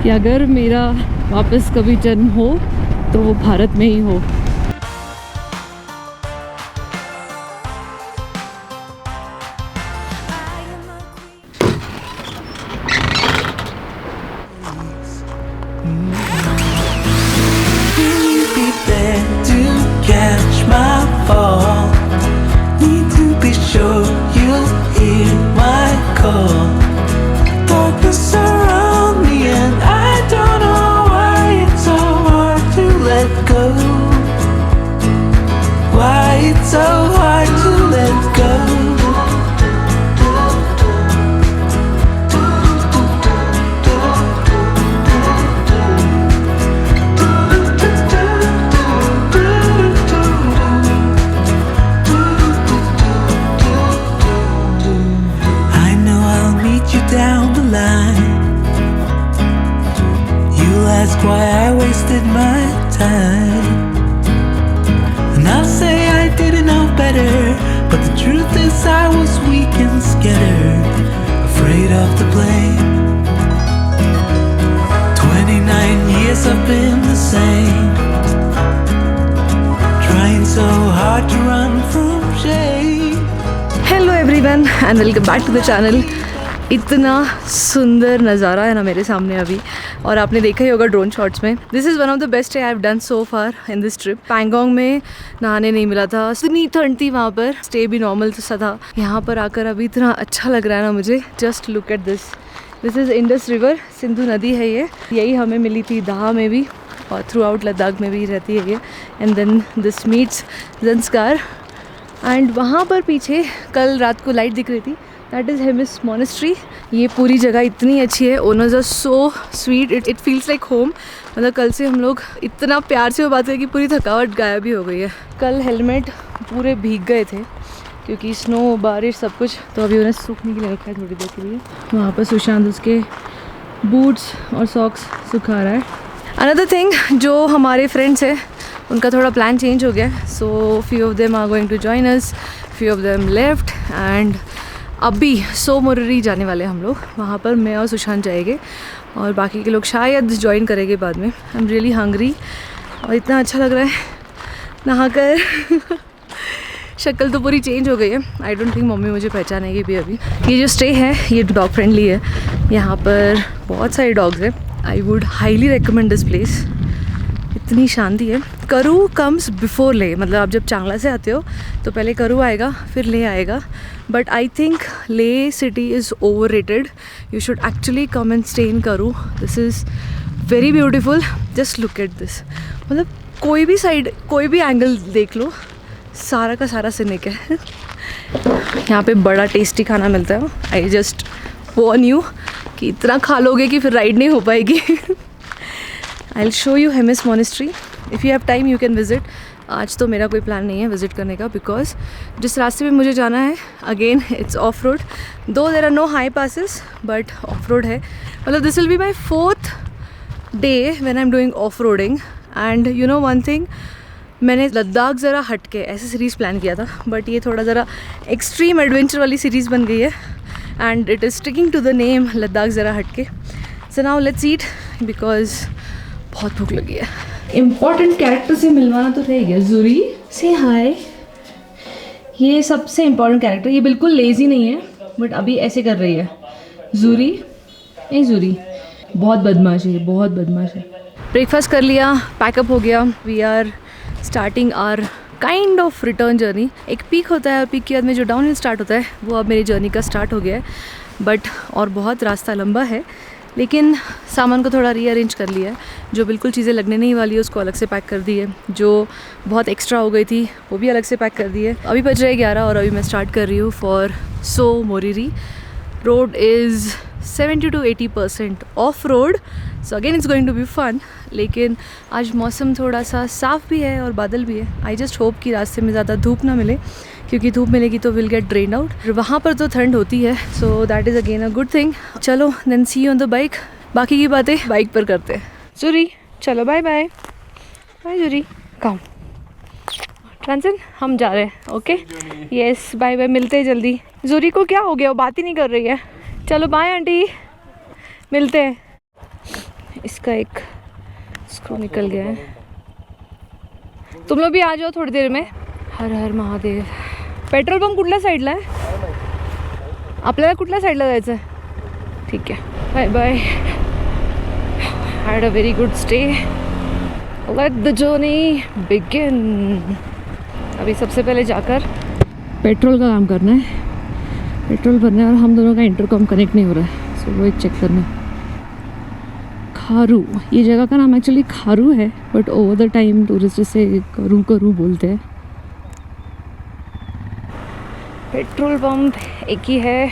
कि अगर मेरा वापस कभी जन्म हो तो वो भारत में ही हो। Why I wasted my time, and I'll say I didn't know better, but the truth is I was weak and scared, afraid of the blame. 29 years I've been the same, trying so hard to run from shame. Hello everyone and welcome back to the channel. इतना सुंदर नज़ारा है ना मेरे सामने अभी, और आपने देखा ही होगा ड्रोन शॉट्स में। This is one of the best I have done so far in this trip. Pangong में नहाने नहीं मिला था, इतनी ठंड थी वहाँ पर, स्टे भी नॉर्मल सा था। यहाँ पर आकर अभी इतना अच्छा लग रहा है ना मुझे। Just look at this is Indus river, Sindhu नदी है ये। यही हमें मिली थी दाह में भी और थ्रू आउट लद्दाख में भी रहती है ये। And then this meets Zanskar, and वहाँ पर पीछे कल रात को लाइट दिख रही थी, दैट इज़ हेमिस मॉनेस्ट्री। ये पूरी जगह इतनी अच्छी है, owners are so sweet, it feels like home. मतलब कल से हम लोग इतना प्यार से वो बात है कि पूरी थकावट गायब भी हो गई है। कल हेलमेट पूरे भीग गए थे क्योंकि स्नो बारिश सब कुछ, तो अभी उन्हें सूखने के लिए रखा है थोड़ी देर के लिए। वहाँ पर सुशांत उसके बूट्स और सॉक्स सुखा रहा है। अनदर थिंग, जो हमारे फ्रेंड्स हैं उनका थोड़ा प्लान चेंज हो गया, so few of them are going to join us, few of them left, and अभी सो मोरिरी जाने वाले हम लोग। वहाँ पर मैं और सुशांत जाएंगे और बाकी के लोग शायद ज्वाइन करेंगे बाद में। आई एम रियली हंग्री और इतना अच्छा लग रहा है नहाकर। शक्ल तो पूरी चेंज हो गई है। आई डोंट थिंक मम्मी मुझे पहचानेगी भी अभी। ये जो स्टे है ये डॉग फ्रेंडली है, यहाँ पर बहुत सारे डॉग्स हैं। I would highly recommend this place, इतनी शांति है। करू कम्स बिफोर ले, मतलब आप जब चांगला से आते हो तो पहले करू आएगा फिर ले आएगा, but I think Leh city is over rated. You should actually come and stay in Karu. This is very beautiful, just look at this. मतलब कोई भी साइड, कोई भी एंगल देख लो, सारा का सारा सिनिक है। यहाँ पे बड़ा टेस्टी खाना मिलता है। आई जस्ट वॉर्न यू कि इतना खा लोगे कि फिर राइड नहीं हो पाएगी। I'll show you Hemis Monastery. If you have time you can visit. आज तो मेरा कोई प्लान नहीं है विज़िट करने का, बिकॉज जिस रास्ते पे मुझे जाना है again it's off road, though there are no high passes but off road है। मतलब this will be my 4th day when I am doing off roading. And you know one thing, मैंने लद्दाख ज़रा हट के ऐसे सीरीज़ प्लान किया था, but ये थोड़ा ज़रा एक्सट्रीम एडवेंचर वाली सीरीज़ बन गई है, and it is sticking to the name Ladakh ज़रा हट के। So now let's eat because बहुत भूख लगी है। इम्पॉर्टेंट कैरेक्टर से मिलवाना तो रह गया। जूरी से हाय, ये सबसे इम्पॉर्टेंट कैरेक्टर। ये बिल्कुल लेजी नहीं है बट अभी ऐसे कर रही है। जूरी, ए जूरी बहुत बदमाश है, बहुत बदमाश है। ब्रेकफास्ट कर लिया, पैकअप हो गया। We are starting our kind of return journey. एक पीक होता है और पीक के बाद में जो डाउन हिल स्टार्ट होता है वो अब मेरी जर्नी का स्टार्ट हो गया है, बट और बहुत रास्ता लंबा है। लेकिन सामान को थोड़ा रीअरेंज कर लिया है। जो बिल्कुल चीज़ें लगने नहीं वाली है उसको अलग से पैक कर दी है, जो बहुत एक्स्ट्रा हो गई थी वो भी अलग से पैक कर दी है। अभी बज रहे 11 और अभी मैं स्टार्ट कर रही हूँ for Tso Moriri. Road is 70 to 80% of road, so again it's going to be fun. लेकिन आज मौसम थोड़ा सा साफ़ भी है और बादल भी है। आई जस्ट होप कि रास्ते में ज़्यादा धूप ना मिले, क्योंकि धूप मिलेगी तो विल गेट ड्रेन आउट। वहाँ पर तो ठंड होती है, so that is again a good thing. चलो then see you on the bike. बाकी की बातें बाइक पर करते हैं। जूरी चलो, बाय बाय। बाय जूरी, कम ट्रांसन, हम जा रहे हैं। ओके यस, बाय बाय, मिलते हैं जल्दी। जूरी को क्या हो गया, वो बात ही नहीं कर रही है। चलो बाय आंटी, मिलते हैं। इसका एक स्क्रू निकल गया है। तुम लोग भी आ जाओ थोड़ी देर में। हर हर महादेव। पेट्रोल पंप कुठल्या साईडला आहे? आपल्याला कुठल्या साईडला जायचं आहे? ठीक आहे, bye bye. Had a very good stay. Let the journey begin. अभी सबसे पहले जाकर पेट्रोल का काम करना है, पेट्रोल भरना है, और हम दोनों का इंटरकॉम कनेक्ट नहीं हो रहा है, सो वो एक चेक करना है। खारू, ये जगह का नाम एक्चुअली खारू है, but over the time tourist इसे करू करू बोलते हैं। पेट्रोल पंप एक ही है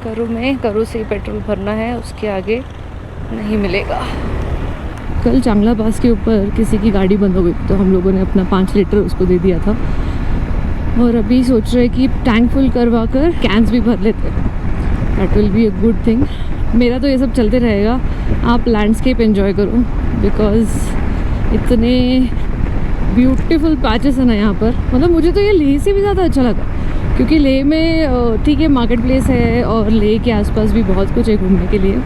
करू में, करू से ही पेट्रोल भरना है, उसके आगे नहीं मिलेगा। कल चांगला पास के ऊपर किसी की गाड़ी बंद हो गई, तो हम लोगों ने अपना 5 लीटर उसको दे दिया था, और अभी सोच रहे कि टैंक फुल करवा कर कैंस भी भर लेते हैं। That will be a good thing. मेरा तो ये सब चलते रहेगा, आप लैंडस्केप एंजॉय करो, बिकॉज इतने ब्यूटीफुल पैचेस हैं ना यहाँ पर। मतलब मुझे तो ये लेह से भी ज़्यादा अच्छा लगा, क्योंकि लेह में ठीक है मार्केट प्लेस है, और लेह के आसपास भी बहुत कुछ है घूमने के लिए,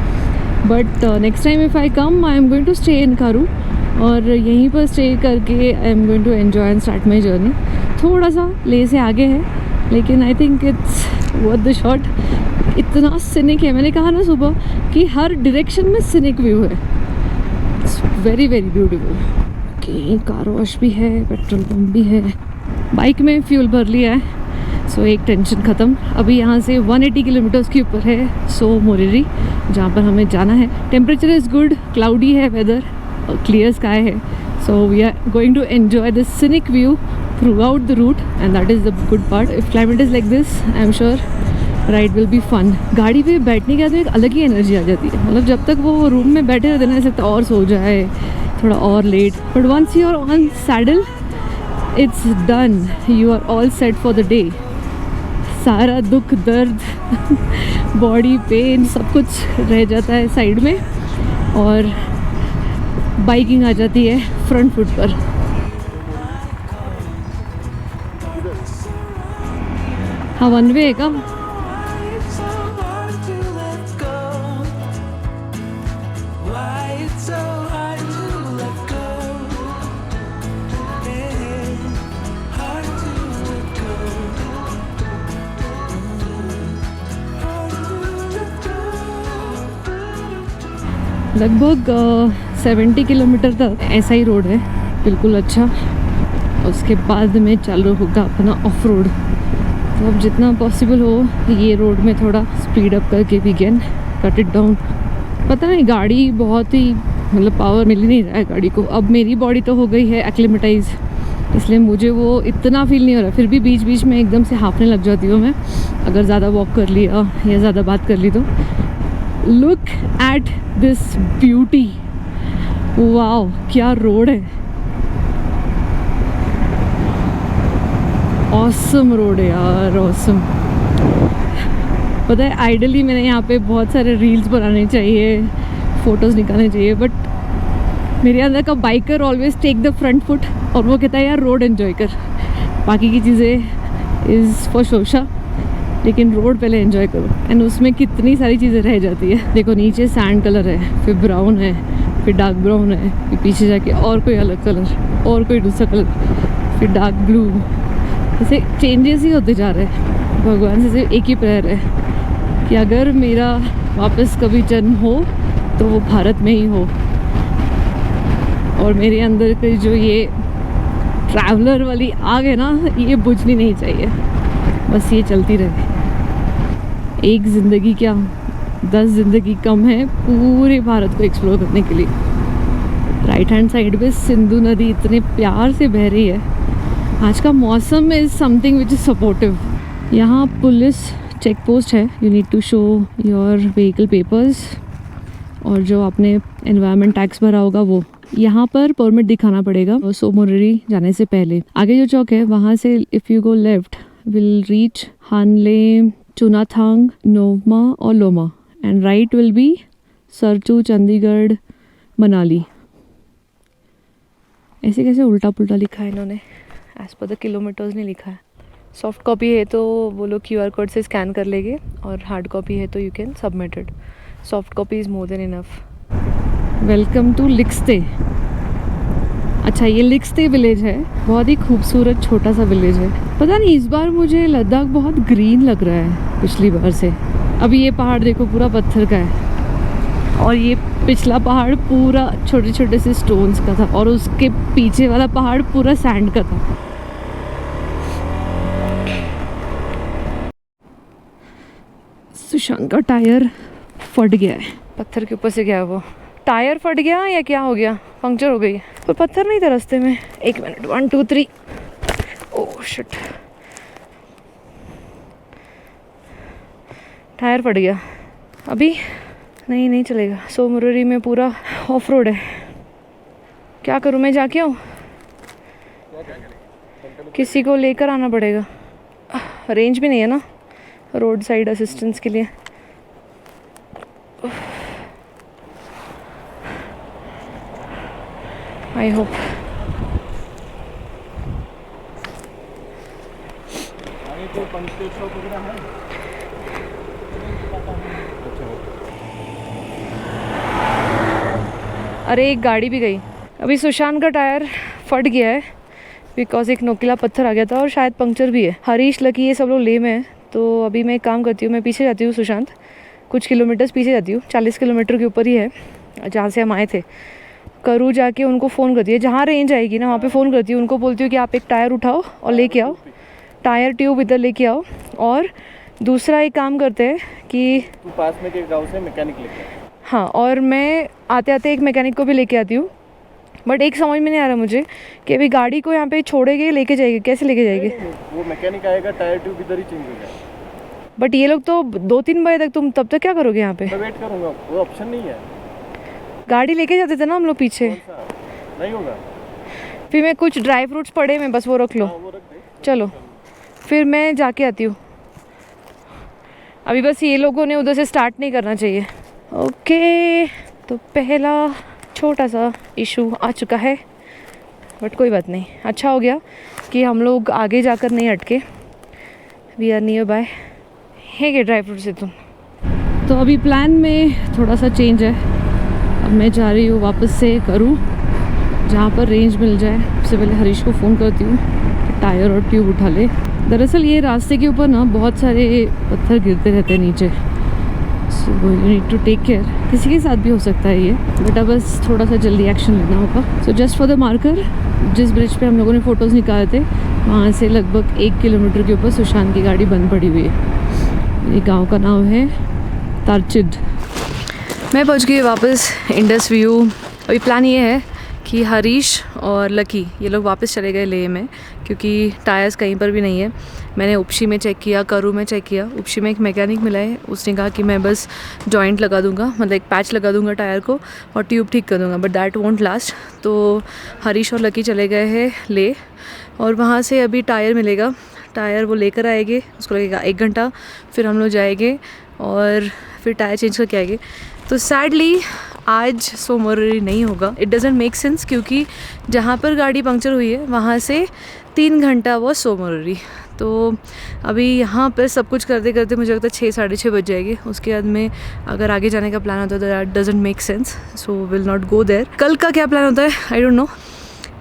but next time if I come I am going to stay in Karu, और यहीं पर स्टे करके I am going to enjoy and start my journey. थोड़ा सा लेह से आगे है, लेकिन I think it's worth the shot. इतना सिनिक है, मैंने कहा ना सुबह कि हर डायरेक्शन में सिनिक व्यू है। It's very very beautiful. Okay, car wash भी है, पेट्रोल पंप भी है, बाइक में फ्यूल भर लिया है, सो एक टेंशन ख़त्म। अभी यहाँ से 180 किलोमीटर्स के ऊपर है सो मोरेरी, जहाँ पर हमें जाना है। टेम्परेचर इज़ गुड, क्लाउडी है वेदर, क्लियर स्काई है, so we are going to enjoy this scenic view throughout the route, and that is the good part. If climate is like this, I am sure ride will be fun. गाड़ी पे बैठने के बाद एक अलग ही energy आ जाती है। मतलब जब तक वो रूम में बैठे रहते ना, ऐसे तो और सो जाए, थोड़ा और late, but once you are on saddle it's done, you are all set for the day. सारा दुख दर्द बॉडी पेन सब कुछ रह जाता है साइड में, और बाइकिंग आ जाती है फ्रंट फुट पर। हाँ, वन वे है का? लगभग 70 किलोमीटर तक ऐसा ही रोड है, बिल्कुल अच्छा। उसके बाद में चालू होगा अपना ऑफ रोड, तो अब जितना पॉसिबल हो ये रोड में थोड़ा स्पीड अप करके we can cut it down. पता नहीं, गाड़ी बहुत ही मतलब पावर मिल ही नहीं रहा है गाड़ी को। अब मेरी बॉडी तो हो गई है एक्लिमेटाइज, इसलिए मुझे वो इतना फील नहीं हो रहा। फिर भी बीच बीच में एकदम से हाँफने लग जाती हूँ मैं, अगर ज़्यादा वॉक कर लिया या ज़्यादा बात कर ली तो। Look at this beauty, wow क्या रोड है, ऑसम रोड है यार, ऑसम। पता है आइडली मैंने यहाँ पे बहुत सारे रील्स बनाने चाहिए, फ़ोटोज़ निकालने चाहिए, बट मेरे अंदर का biker always take the front foot, और वो कहता है यार रोड एंजॉय कर, बाकी की चीज़ें इज़ फॉर शोशा, लेकिन रोड पहले एंजॉय करो। एंड उसमें कितनी सारी चीज़ें रह जाती है। देखो नीचे सैंड कलर है, फिर ब्राउन है, फिर डार्क ब्राउन है, फिर पीछे जाके और कोई अलग कलर, और कोई दूसरा कलर, फिर डार्क ब्लू, ऐसे चेंजेस ही होते जा रहे हैं। भगवान से सिर्फ एक ही प्रेयर है कि अगर मेरा वापस कभी जन्म हो तो वो भारत में ही हो, और मेरे अंदर की जो ये ट्रैवलर वाली आग है ना, ये बुझनी नहीं चाहिए, बस ये चलती रहे। एक ज़िंदगी क्या 10 ज़िंदगी कम है पूरे भारत को एक्सप्लोर करने के लिए। राइट हैंड साइड पे सिंधु नदी इतने प्यार से बह रही है। आज का मौसम is something which is supportive. यहाँ पुलिस चेक पोस्ट है, you need to show your vehicle papers, और जो आपने एनवायरनमेंट टैक्स भरा होगा वो यहाँ पर परमिट दिखाना पड़ेगा सो मोरेरी जाने से पहले। आगे जो चौक है वहाँ से if you go left will reach Hanle, Chumathang, Nyoma और Loma, and right will be Sarchu, Chandigarh, Manali. ऐसे कैसे उल्टा पुल्टा लिखा है इन्होंने, एज पर द किलोमीटर्स नहीं लिखा है। सॉफ्ट कॉपी है तो वो लोग QR कोड से स्कैन कर लेंगे, और हार्ड कॉपी है तो you can submit it. Soft copy is more than enough. Welcome to Likste. अच्छा ये लिक्स्ते विलेज है, बहुत ही खूबसूरत छोटा सा विलेज है। पता नहीं इस बार मुझे लद्दाख बहुत ग्रीन लग रहा है पिछली बार से। अभी ये पहाड़ देखो पूरा पत्थर का है और ये पिछला पहाड़ पूरा छोटे छोटे से स्टोन्स का था और उसके पीछे वाला पहाड़ पूरा सैंड का था। सुशांत का टायर फट गया है, पत्थर के ऊपर से गया वो। टायर फट गया या क्या हो गया, पंक्चर हो गई, पर पत्थर नहीं था रास्ते में। 1 मिनट 1 2 3 ओह शिट, टायर फट गया। अभी नहीं चलेगा। सो मुरारी में पूरा ऑफ रोड है, क्या करूँ मैं, जाके आऊँ? किसी को लेकर आना पड़ेगा, रेंज भी नहीं है ना रोड साइड असिस्टेंस के लिए। आई होप अरे एक गाड़ी भी गई। अभी सुशांत का टायर फट गया है बिकॉज एक नोकीला पत्थर आ गया था और शायद पंक्चर भी है। हरीश लकी ये सब लोग ले में है। तो अभी मैं एक काम करती हूँ, मैं पीछे जाती हूँ सुशांत, कुछ किलोमीटर्स पीछे जाती हूँ, 40 किलोमीटर के ऊपर ही है जहाँ से हम आए थे। करूँ जाके उनको फ़ोन करती है, जहाँ रेंज आएगी ना वहाँ पे फ़ोन करती हूँ, उनको बोलती हूँ कि आप एक टायर उठाओ और लेके आओ, टायर ट्यूब इधर लेके आओ। और दूसरा एक काम करते हैं कि तू पास में के गांव से मैकेनिक लेके आ। हाँ, और मैं आते आते एक मैकेनिक को भी लेके आती हूँ। बट एक समझ में नहीं आ रहा मुझे कि अभी गाड़ी को यहाँ पे छोड़ेंगे, लेके जाएंगे, कैसे लेके जाएंगे? वो मैकेनिक आएगा, टायर ट्यूब इधर ही चेंज हो जाएगा। बट ये लोग तो 2-3 बजे तक, तुम तब तक क्या करोगे यहाँ पे? मैं वेट करूँगा, वो ऑप्शन नहीं है। गाड़ी लेके जाते थे ना हम लोग पीछे। नहीं होगा, फिर मैं कुछ ड्राई फ्रूट्स पड़े में, बस वो रख लो। वो रख दे। चलो फिर मैं जाके आती हूँ। अभी बस ये लोगों ने उधर से स्टार्ट नहीं करना चाहिए। ओके, तो पहला छोटा सा इशू आ चुका है, बट कोई बात नहीं, अच्छा हो गया कि हम लोग आगे जाकर नहीं अटके। We are nearby. है क्या ड्राई फ्रूट से तुम? तो अभी प्लान में थोड़ा सा चेंज है। अब मैं जा रही हूँ वापस से करूँ जहाँ पर रेंज मिल जाए। सबसे पहले हरीश को फ़ोन करती हूँ कि टायर और ट्यूब उठा ले। दरअसल ये रास्ते के ऊपर ना बहुत सारे पत्थर गिरते रहते हैं नीचे, so you need to take care. किसी के साथ भी हो सकता है ये, बट अब बस थोड़ा सा जल्दी एक्शन लेना होगा। So just for the marker, जिस ब्रिज पे हम लोगों ने फ़ोटोज़ निकाले थे वहाँ से लगभग 1 किलोमीटर के ऊपर सुशांत की गाड़ी बंद पड़ी हुई है। ये गाँव का नाम है तारचिड। मैं पहुंच गई वापस इंडस व्यू। अभी प्लान ये है कि हरीश और लकी ये लोग वापस चले गए लेह में, क्योंकि टायर्स कहीं पर भी नहीं है। मैंने उपशी में चेक किया, करू में चेक किया। उपशी में एक मैकेनिक मिला है, उसने कहा कि मैं बस जॉइंट लगा दूंगा, मतलब एक पैच लगा दूंगा टायर को और ट्यूब ठीक कर दूंगा, बट दैट वोंट लास्ट। तो हरीश और लकी चले गए हैं लेह और वहाँ से अभी टायर मिलेगा। टायर वो लेकर आएंगे, उसको लगेगा 1 घंटा, फिर हम लोग जाएंगे और फिर टायर चेंज करके आएंगे। तो सैडली आज सो मुरारी नहीं होगा। इट डजंट मेक सेंस, क्योंकि जहाँ पर गाड़ी पंक्चर हुई है वहाँ से 3 घंटा वो सो मुरारी। तो अभी यहाँ पर सब कुछ करते करते मुझे लगता है 6 साढ़े 6 बज जाएगी। उसके बाद में अगर आगे जाने का प्लान होता है तो that doesn't make sense, so will not go there. कल का क्या प्लान होता है I don't know.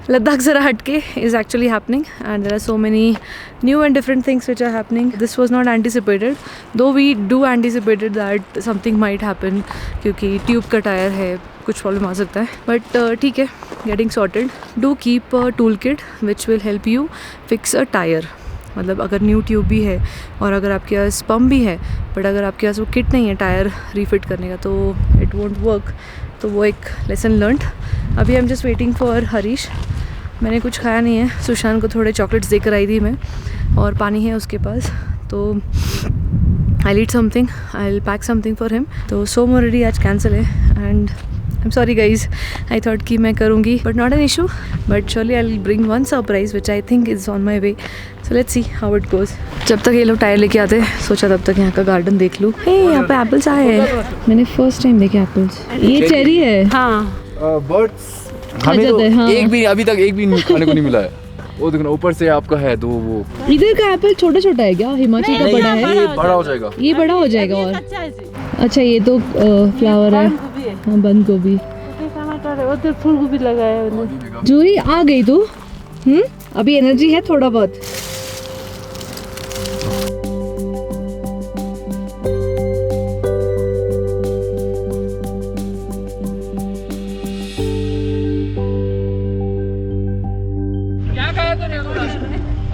Ladakh zara hatke is actually happening and there are so many new and different things which are happening. This was not anticipated, though we do anticipated that something might happen क्योंकि tube का tyre है, कुछ problem आ सकता है, but ठीक है, getting sorted. Do keep a toolkit which will help you fix a tire. मतलब अगर न्यू ट्यूब भी है और अगर आपके पास पम्प भी है, बट अगर आपके पास वो किट नहीं है टायर रीफिट करने का, तो इट वोंट वर्क। तो वो एक लेसन लर्नड। अभी I am just waiting for Harish. मैंने कुछ खाया नहीं है, सुशांत को थोड़े चॉकलेट्स देकर आई थी मैं, और पानी है उसके पास, तो I eat something, I will pack something for him. तो सो मुरारी आज कैंसिल है and I am sorry guys, I thought कि मैं करूँगी, but not an issue, but surely I will bring one surprise which I think is on my way. So let's see how it goes. जब तक ये लोग tyre लेके आते सोचा तब तक यहाँ का गार्डन देख लूँ। हे यहाँ पे एप्पल्स आए हैं, मैंने फर्स्ट टाइम देखे एप्पल्स। ये चेरी है। हाँ, बर्ड्स हमें तो हाँ। एक भी अभी तक एक भी खाने को नहीं मिला है। वो देखो ना ऊपर से आपका है तो वो इधर का एप्पल छोटा छोटा है क्या? हिमाचल का बड़ा है, ये बड़ा हो जाएगा, ये बड़ा हो जाएगा। और अच्छा ये तो फ्लावर है, हाँ बंद गोभी। उधर फूल गोभी लगाया है उन्होंने। जूही आ गई तू? अभी एनर्जी है थोड़ा बहुत?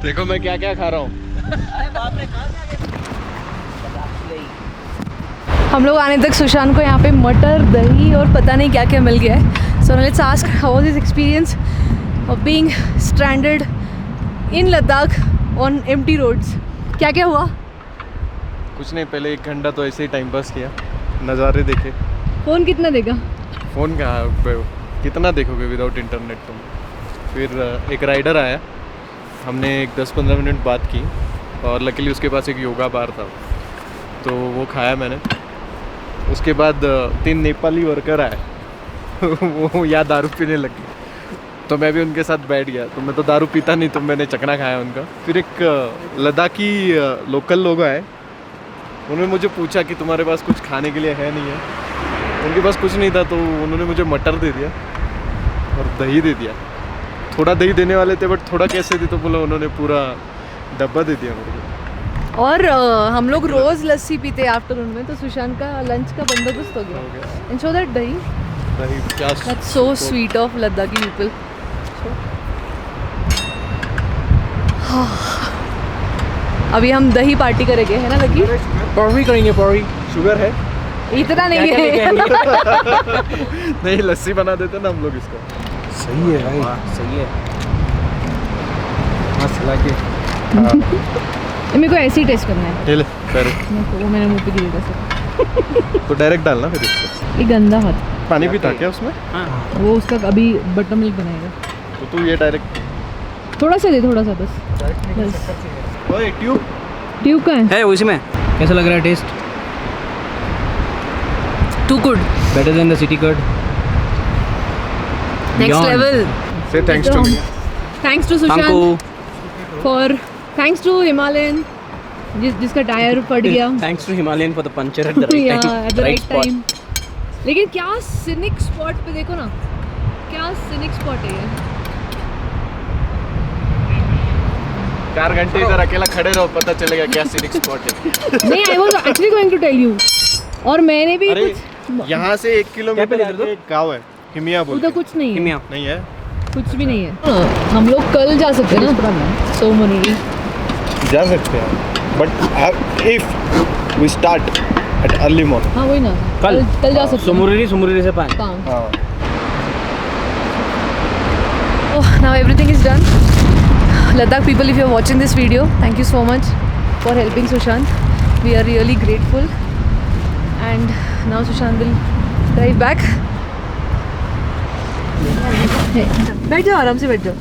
देखो मैं क्या क्या खा रहा हूँ। हम लोग आने तक सुशांत को यहाँ पे मटर, दही और पता नहीं क्या क्या मिल गया है। So let's ask how was his experience of being stranded in Ladakh on empty roads. क्या क्या हुआ? कुछ नहीं, पहले 1 घंटा तो ऐसे ही टाइम पास किया, नज़ारे देखे। फ़ोन कितना देगा? फ़ोन कहाँ, कितना देखोगे विदाउट इंटरनेट तुम। फिर एक राइडर आया, हमने एक 10-15 मिनट बात की और लकीली उसके पास एक योगा बार था, तो वो खाया मैंने। उसके बाद 3 नेपाली वर्कर आए वो यहाँ दारू पीने लगे, तो मैं भी उनके साथ बैठ गया। तो मैं तो दारू पीता नहीं, तो मैंने चखना खाया उनका। फिर एक लद्दाखी लोकल लोग आए, उन्होंने मुझे पूछा कि तुम्हारे पास कुछ खाने के लिए है नहीं है। उनके पास कुछ नहीं था, तो उन्होंने मुझे मटर दे दिया और दही दे दिया। थोड़ा दही देने वाले थे, बट थोड़ा कैसे दी, तो बोला उन्होंने पूरा डब्बा दे दिया मेरे को। और हम लोग रोज़ लस्सी पीते हैं आफ्टरनून में, तो सुशांत का लंच का बंदोबस्त हो गया। एंड सो दैट दही, क्या that's so sweet of Ladakhi people. अभी हम दही पार्टी करेंगे, है ना लकी? पौड़ी करेंगे, पौड़ी। शुगर है? इतना नहीं है। नहीं, लस्सी बना देते ना हम लोग इसका। सही है भाई, सही है। मसला के मेरे को ऐसे ही टेस्ट करना है। ले डायरेक्ट, वो मैंने मुंह पे गिरेगा सब। तो डायरेक्ट डालना फिर इसको। ये गंदा हाथ। पानी भी था क्या उसमें? वो उसका अभी बटर मिल्क बनाएगा। तो तू ये डायरेक्ट थोड़ा सा दे, थोड़ा सा बस। ओए ट्यूब ट्यूब का है उसी में। कैसा लग रहा है taste? Too good, better than the city curd. Next level. So thanks to me. Thanks to Sushant for, thanks to Himalayan जिसका टायर फट गया। Thanks to Himalayan for the puncture at the right time. At the right time. लेकिन क्या scenic spot पे देखो ना, क्या scenic spot है ये। 4 घंटे इधर अकेला खड़े रहो, पता चलेगा क्या सिनिक स्पॉट है। नहीं, I was actually going to tell you. और मैंने भी अरे कुछ, यहाँ से 1 किलोमीटर आगे एक गाँव है, हिमिया बोल उधर के। कुछ नहीं है। हिमिया नहीं है? कुछ भी नहीं है। हम लोग कल जा सकते हैं ना सोमनुरी? जा सकते हैं, but if we start at early morning. हाँ वही ना, कल कल जा सकते हैं। सुमुरी से पाए। काम। हाँ। Oh, now everything is done. Ladakh people, if you're watching this video, thank you so much for helping Sushant. We are really grateful. And now Sushant will drive back. बैठ जाओ, आराम से बैठ जाओ।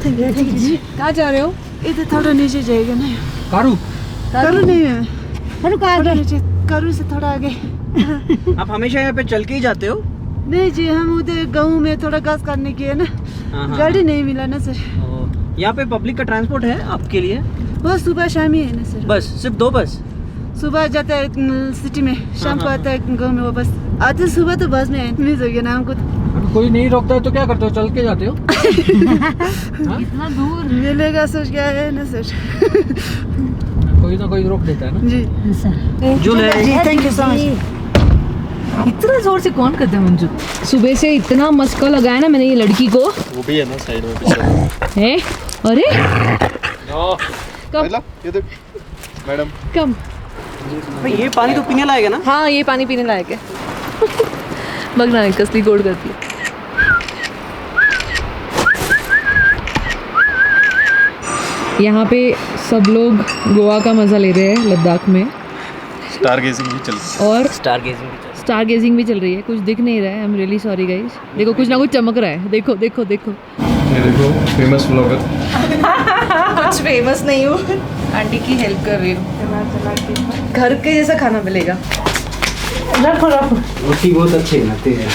कहाँ जा रहे हो? इधर थोड़ा नीचे जाएगा ना। कारू करू नहीं है, कहाँ थोड़ा नीचे, करू से थोड़ा आगे। आप हमेशा यहाँ पे चल के ही जाते हो? नहीं जी, हम उधर गाँव में थोड़ा घास काटने की है ना, गाड़ी नहीं मिला ना सर। यहाँ पे पब्लिक का ट्रांसपोर्ट है आपके लिए? वो सुबह शाम ही है ना सर। बस सिर्फ 2 बस? सुबह जाता है सिटी में, शाम को आता है गाँव में वापस। आते सुबह तो बस में मिस हो गया ना हमको। कोई नहीं रोकता है तो क्या करते हो, चल के जाते हो? इतना दूर मिलेगा सोच क्या है ना सर। कोई ना कोई रोक देता है ना जी जो है। जी, थैंक यू सो मच। इतना जोर से कौन करता है मंजू? सुबह से इतना मस्का लगाया ना मैंने ये लड़की को। वो भी है ना साइड में पीछे। है? अरे कब? ये देख मैडम। कम। भाई ये पानी तो पीने लायक है ना? हाँ, ये पानी पीने लायक है। बगना है, कसली गोड़ करती है। यहाँ पे सब लोग गोवा का मज़ा ले रहे हैं लद्दाख में। स्टार गेजिंग भी चल रही है। और स्टार गेजिंग भी स्टार गेजिंग भी चल रही है। कुछ दिख नहीं रहा है, आई एम रियली सॉरी गाइस। देखो कुछ ना कुछ चमक रहा है, देखो देखो देखो। ये देखो फेमस व्लॉगर। कुछ फेमस नहीं हूँ, आंटी की हेल्प कर रही हूँ। घर के जैसा खाना मिलेगा। रोटी बहुत अच्छी बनाते हैं।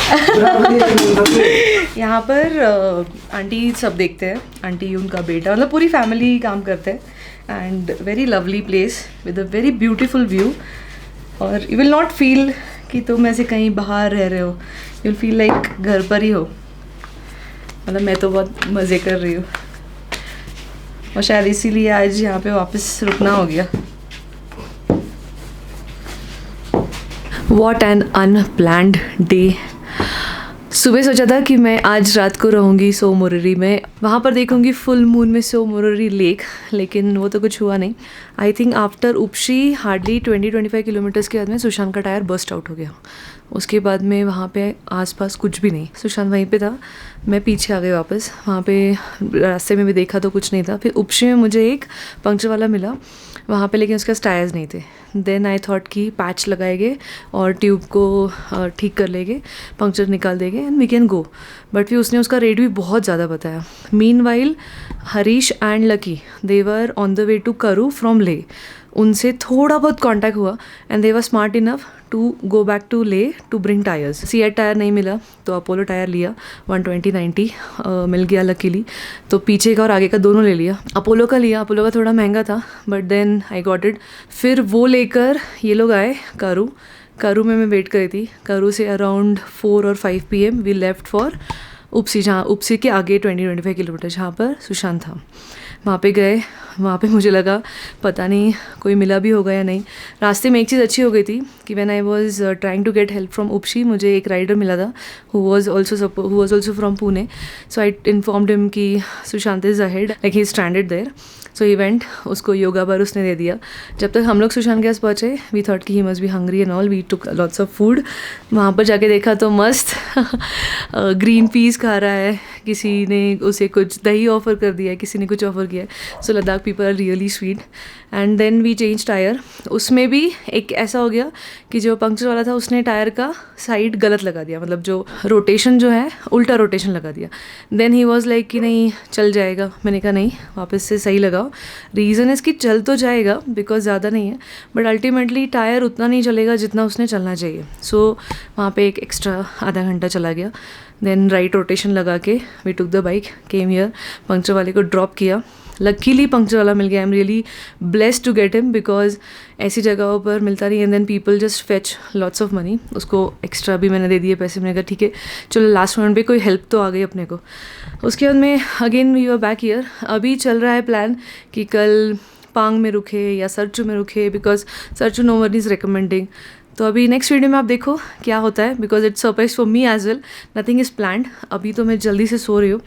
यहाँ पर आंटी सब देखते हैं, आंटी उनका बेटा, मतलब पूरी फैमिली काम करते हैं। And very lovely place with a very beautiful view. और यू विल नॉट फील कि तुम ऐसे कहीं बाहर रह रहे हो, यू विल फील लाइक घर पर ही हो। मतलब मैं तो बहुत मज़े कर रही हूँ और शायद इसीलिए आज यहाँ पे वापस रुकना हो गया। What an unplanned day। सुबह सोचा था कि मैं आज रात को रहूँगी सो मोररी में, वहाँ पर देखूँगी फुल मून में सो मोररी लेक, लेकिन वो तो कुछ हुआ नहीं। I think after Upshi hardly 20-25 kilometres के बाद में सुशांत का टायर बर्स्ट आउट हो गया। उसके बाद में वहाँ पे आसपास कुछ भी नहीं, सुशांत वहीं पे था, मैं पीछे आ गई वापस। वहाँ पे रास्ते में भी देखा तो कुछ नहीं था। फिर उपशी में मुझे एक पंक्चर वाला मिला वहाँ पे, लेकिन उसके टायर्स नहीं थे। देन आई थॉट कि पैच लगाएंगे और ट्यूब को ठीक कर लेंगे, पंक्चर निकाल देंगे and we can go. But फिर उसने उसका रेट भी बहुत ज़्यादा बताया। Meanwhile Harish and Lucky they were on the way to Karu from Leh. उनसे थोड़ा बहुत कांटेक्ट हुआ and they were smart enough to go back to Leh to bring tyres. CEAT tyre नहीं मिला तो अपोलो टायर लिया, 120/90 मिल गया लकीली, तो पीछे का और आगे का दोनों ले लिया। अपोलो का लिया, अपोलो का थोड़ा महंगा था but then I got it. फिर वो लेकर ये लोग आए करू में मैं वेट करी थी। करू से अराउंड 4 और 5 PM we left for Upshi, जहाँ उपसी के आगे 20-25 किलोमीटर जहाँ पर सुशांत था। वहाँ पे गए, वहाँ पे मुझे लगा पता नहीं कोई मिला भी होगा या नहीं। रास्ते में एक चीज़ अच्छी हो गई थी कि when I was trying to get help from Upshi, मुझे एक राइडर मिला था who was also from Pune. So I informed him कि Sushant is ahead, like he is stranded there. So he went, उसको योगा बार उसने दे दिया। जब तक हम लोग सुशांत के पास पहुँचे वी थॉट कि he must be hungry and all, we took lots of food. वहाँ पर जाके देखा तो मस्त ग्रीन पीस खा रहा है, किसी ने उसे कुछ दही ऑफ़र कर दिया है, किसी ने कुछ ऑफ़र किया है। So Ladakh people are really sweet. And then we change tyre. उसमें भी एक ऐसा हो गया कि जो पंक्चर वाला था उसने टायर का साइड गलत लगा दिया, मतलब जो रोटेशन जो है उल्टा रोटेशन लगा दिया। देन ही वॉज लाइक कि नहीं चल जाएगा। मैंने कहा नहीं, वापस से सही लगाओ। रीज़न है कि चल तो जाएगा बिकॉज ज़्यादा नहीं है, बट अल्टीमेटली टायर उतना नहीं चलेगा जितना उसने चलना चाहिए। सो वहाँ पे एक एक्स्ट्रा आधा घंटा चला गया। देन राइट रोटेशन लगा के we took the bike, came here, puncture वाले को ड्रॉप किया। लकीली पंक्चर वाला मिल गया। I am really blessed to get him because ऐसी जगहों पर मिलता नहीं। And then people just fetch lots of money. उसको एक्स्ट्रा भी मैंने दे दिए पैसे। मैंने कहा ठीक है चलो लास्ट मोमेंट पे कोई हेल्प तो आ गई अपने को। उसके बाद में again we are back here. अभी चल रहा है प्लान कि कल पांग में रुके या सरचू में रुके, because Sarchu no one is recommending. तो अभी नेक्स्ट वीडियो में आप देखो क्या होता है, because it's surprise for me as well, nothing is planned. अभी तो मैं जल्दी से सो रही हूँ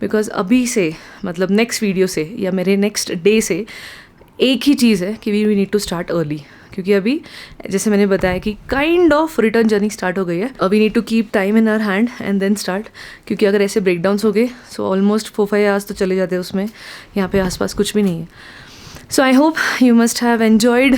बिकॉज अभी से मतलब नेक्स्ट वीडियो से या मेरे नेक्स्ट डे से एक ही चीज़ है कि we need to start early, क्योंकि अभी जैसे मैंने बताया कि kind of return journey start हो गई है। We need to keep time in our hand and then start, क्योंकि अगर ऐसे ब्रेकडाउन्स हो गए सो ऑलमोस्ट 4-5 आवर्स तो चले जाते हैं उसमें। यहाँ पे आसपास कुछ भी नहीं है। So I hope you must have enjoyed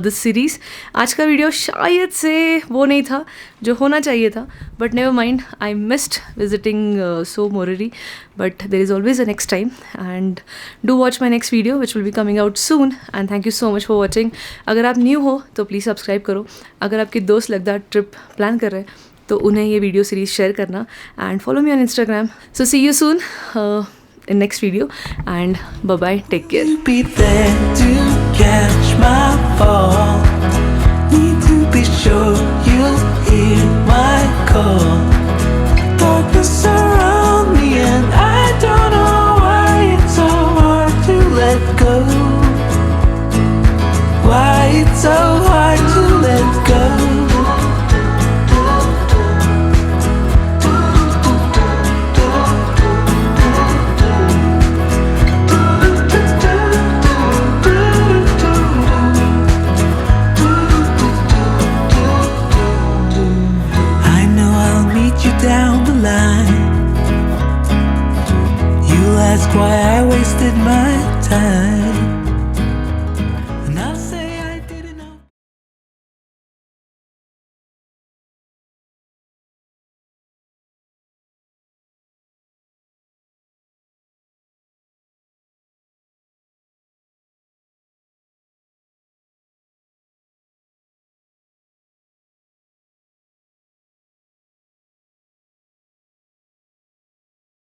this series. आज का वीडियो शायद से वो नहीं था जो होना चाहिए था, but never mind, I missed visiting Tso Moriri, but there is always a next time. And do watch my next video which will be coming out soon. And thank you so much for watching. अगर आप new हो तो please subscribe करो। अगर आपके दोस्त Ladakh trip plan कर रहे हैं तो उन्हें ये वीडियो सीरीज़ शेयर करना and follow me on Instagram. So see you soon in next video and bye bye, take care. Be there to catch my fall. Need to be sure you'll hear my call. Darkness around me and I don't know why it's so hard to let go. Why it's so hard